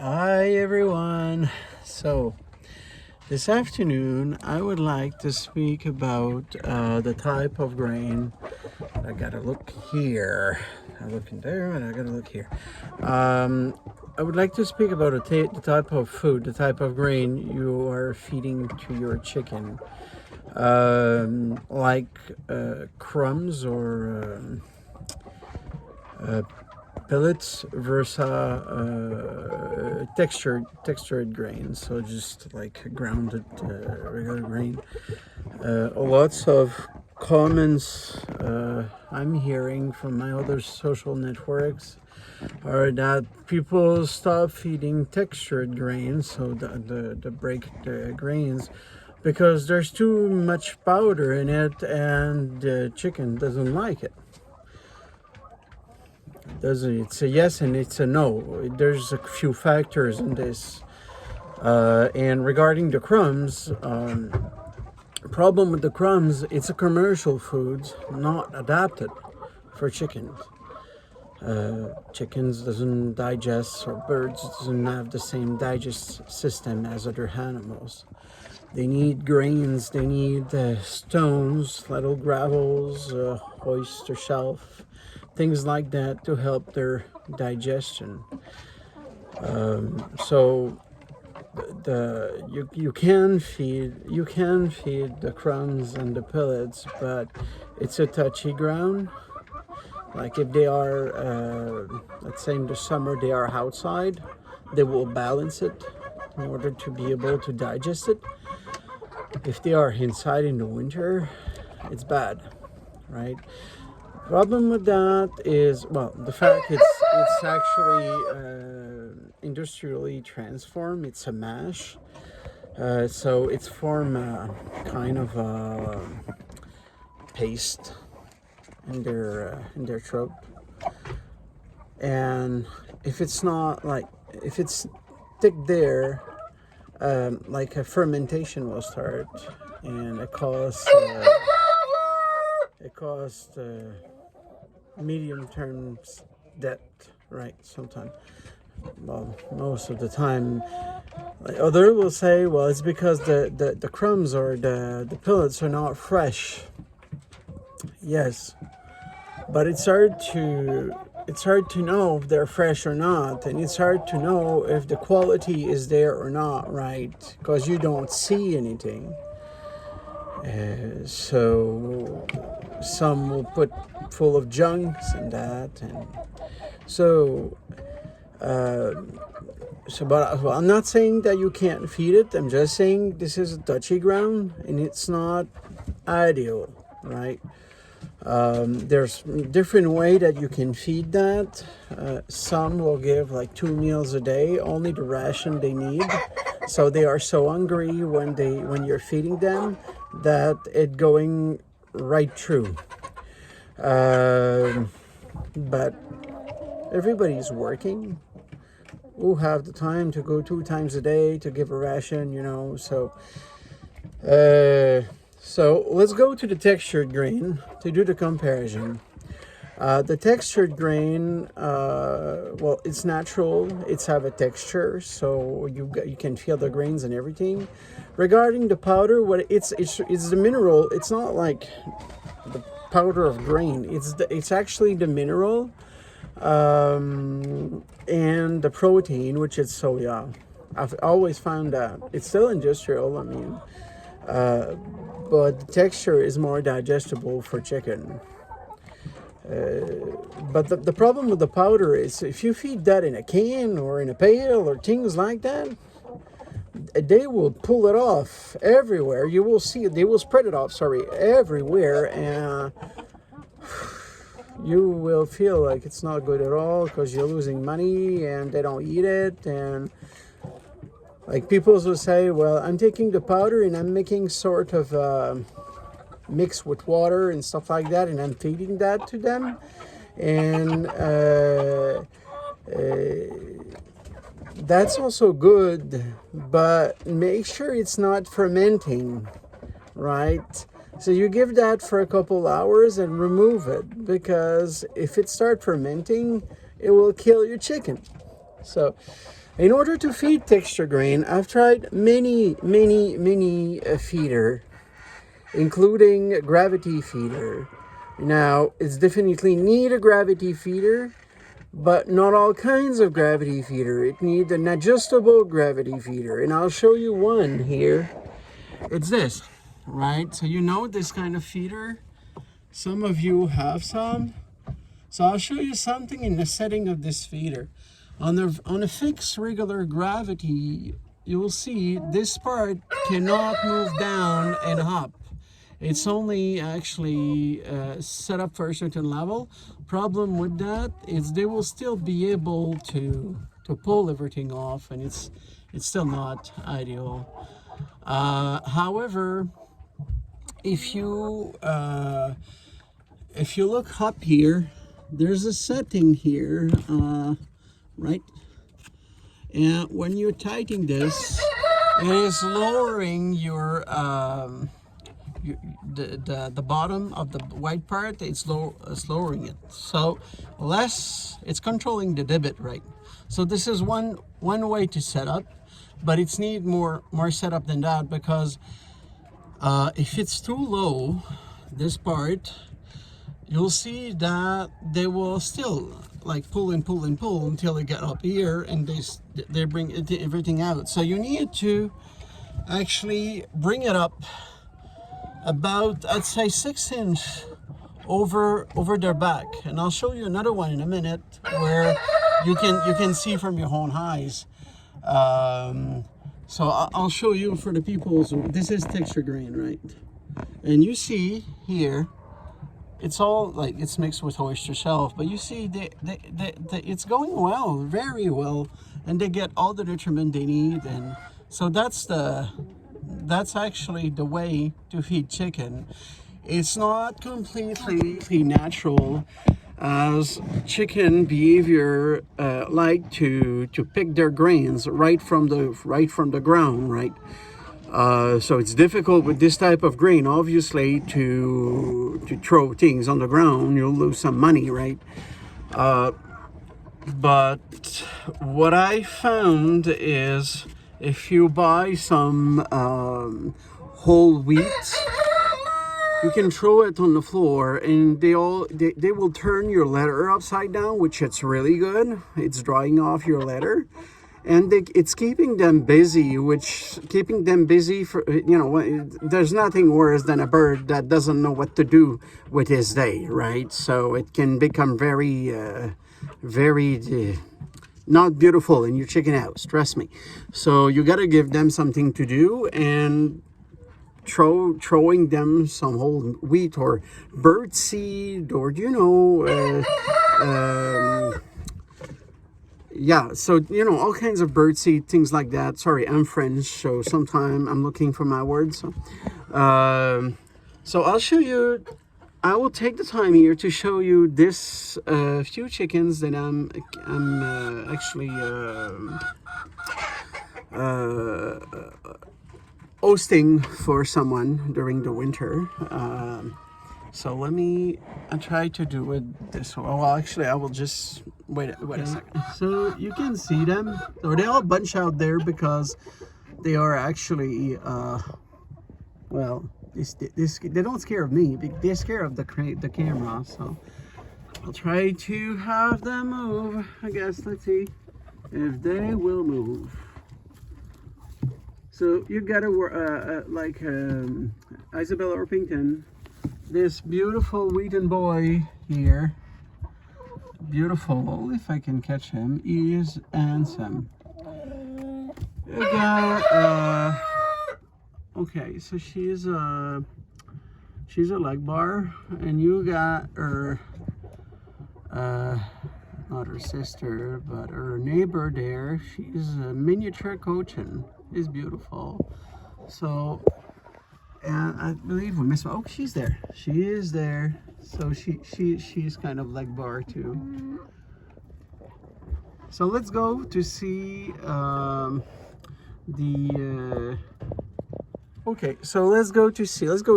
Hi everyone. So this afternoon I would like to speak about the type of grain. I gotta look here. I look in there and I gotta look here. I would like to speak about the type of food, the type of grain you are feeding to your chicken. Like crumbs or uh, pellets versus textured grains, so just like grounded regular grain. Lots of comments I'm hearing from my other social networks are that people stop feeding textured grains, so the break the grains, because there's too much powder in it and the chicken doesn't like it. It's a yes and it's a no. There's a few factors in this. And regarding the crumbs, problem with the crumbs, it's a commercial food, not adapted for chickens. Chickens doesn't digest, or birds doesn't have the same digest system as other animals. They need grains, they need stones, little gravels, oyster shelf, things like that to help their digestion. So you can feed the crumbs and the pellets, but it's a touchy ground. Like if they are, let's say in the summer they are outside, they will balance it in order to be able to digest it. If they are inside in the winter, it's bad, right? Problem with that is, well, the fact it's actually industrially transformed. It's a mash, so it's form kind of a paste in their throat. And if it's not like, if it's thick there, like a fermentation will start, and it causes medium term death, right? Sometimes, well, most of the time, like other will say, well, it's because the crumbs or the pellets are not fresh. Yes, but it's hard to know if they're fresh or not, and it's hard to know if the quality is there or not, right? Because you don't see anything. So some will put full of junks and that, and so but well, I'm not saying that you can't feed it. I'm just saying this is a touchy ground and it's not ideal, right? There's different way that you can feed that. Some will give like 2 meals a day, only the ration they need. So they are so hungry when you're feeding them that it going right through. But everybody's working. Who have the time to go 2 times a day to give a ration, So let's go to the textured grain to do the comparison. The textured grain, well, it's natural. It's have a texture, so you can feel the grains and everything. Regarding the powder, what it's the mineral. It's not like the powder of grain. It's actually the mineral, and the protein, which is soya. I've always found that it's still industrial. I mean, but the texture is more digestible for chicken. But the problem with the powder is if you feed that in a can or in a pail or things like that, they will pull it off everywhere. You will see it. They will spread it off, everywhere, and you will feel like it's not good at all because you're losing money and they don't eat it. And like people will say, well, I'm taking the powder and I'm making sort of mix with water and stuff like that, and I'm feeding that to them, and that's also good, but make sure it's not fermenting, right? So you give that for a couple hours and remove it, because if it starts fermenting, it will kill your chicken. So In order to feed texture grain, I've tried many feeder, including gravity feeder. Now, it's definitely need a gravity feeder, but not all kinds of gravity feeder. It needs an adjustable gravity feeder, and I'll show you one here. It's this, right? So you know this kind of feeder. Some of you have some. So I'll show you something in the setting of this feeder. On a fixed regular gravity, you will see this part cannot move down and up. It's only actually set up for a certain level. Problem with that is they will still be able to pull everything off, and it's still not ideal. However, if you look up here, there's a setting here, right? And when you're tightening this, it is lowering your the bottom of the white part. It's lowering it. So it's controlling the debit, right? So this is one way to set up, but it's need more setup than that, because if it's too low, this part, you'll see that they will still like pull and pull and pull until they get up here, and they bring everything out. So you need to actually bring it up about, I'd say, 6 inches over their back. And I'll show you another one in a minute where you can see from your own eyes. So I'll show you for the people. So this is texture grain, right? And you see here, it's all like it's mixed with oyster shelf, but you see it's going well, very well, and they get all the nutriment they need. And so that's actually the way to feed chicken. It's not completely natural, as chicken behavior like to pick their grains right from the ground, right? So it's difficult with this type of grain, obviously, to throw things on the ground. You'll lose some money, right? But what I found is, if you buy some whole wheat, you can throw it on the floor, and they will turn your leather upside down, which it's really good. It's drying off your leather. And it's keeping them busy, for, there's nothing worse than a bird that doesn't know what to do with his day, right? So it can become very not beautiful in your chicken house, trust me. So you got to give them something to do, and throwing them some whole wheat or bird seed, or yeah, so all kinds of bird seed, things like that. Sorry, I'm French, so sometimes I'm looking for my words. So I'll show you. I will take the time here to show you this few chickens that I'm actually hosting for someone during the winter. So I try to do it this way. Well, actually, I will just wait a second. So you can see them. So they all bunch out there because they are actually, well, they don't scare of me. They're scared of the camera. So I'll try to have them move. I guess, let's see if they will move. So you gotta like Isabella Orpington. This beautiful Wheaton boy here, beautiful, if I can catch him, is handsome. You got, okay, so she's a leg bar, and you got her, not her sister, but her neighbor there. She's a miniature cochin, is beautiful. So, and I believe we missed. Oh, she's there. She is there. So she's kind of leg bar too. So let's go to see okay, so let's go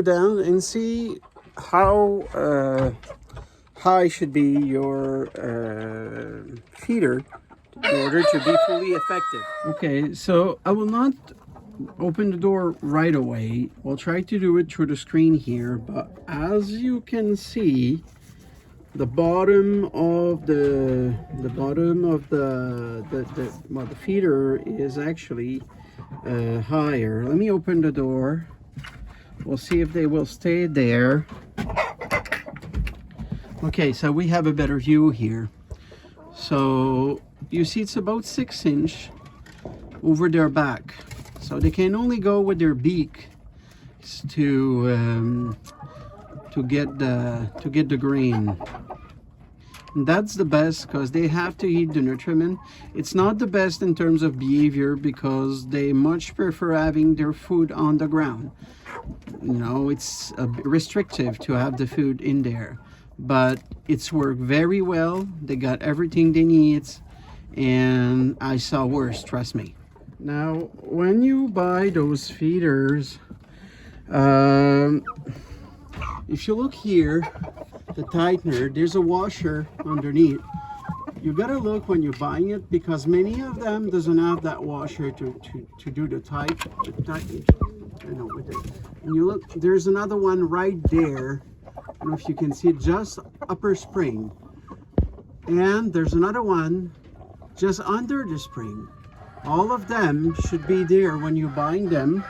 down and see how high should be your feeder in order to be fully effective. Okay, so I will not open the door right away. We'll try to do it through the screen here, but as you can see, the bottom of the feeder is actually higher. Let me open the door. We'll see if they will stay there. Okay, so we have a better view here. So you see it's about 6 inch over their back. So they can only go with their beak to get the grain. And that's the best because they have to eat the nutriment. It's not the best in terms of behavior because they much prefer having their food on the ground. You know, it's restrictive to have the food in there, but it's worked very well. They got everything they need, and I saw worse, trust me. Now, when you buy those feeders, if you look here, the tightener, there's a washer underneath. You gotta look when you're buying it because many of them doesn't have that washer to do the tightening. You know, with it. And you look, there's another one right there. I don't know if you can see it, just upper spring. And there's another one just under the spring. All of them should be there when you're buying them.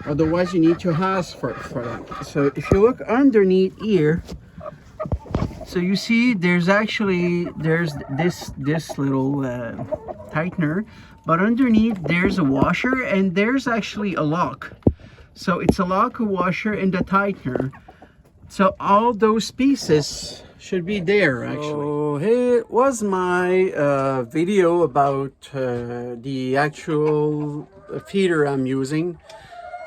Otherwise, you need to ask for them. So if you look underneath here, so you see there's this little tightener, but underneath there's a washer and there's actually a lock. So it's a lock, a washer, and a tightener. So all those pieces should be there actually. So here was my video about the actual feeder I'm using.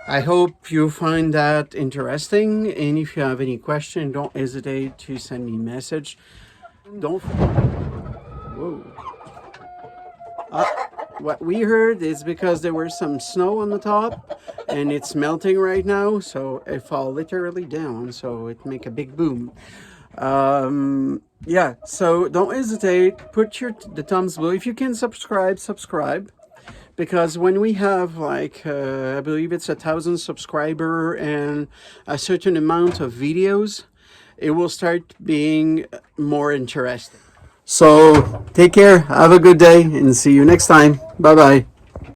I hope you find that interesting, and if you have any question, don't hesitate to send me a message. Don't. Whoa. What we heard is because there was some snow on the top and it's melting right now, so it fall literally down, so it make a big boom. Yeah, so don't hesitate, put the thumbs below. If you can subscribe, because when we have like I believe it's 1,000 subscriber and a certain amount of videos, it will start being more interesting. So take care, have a good day, and see you next time. Bye bye.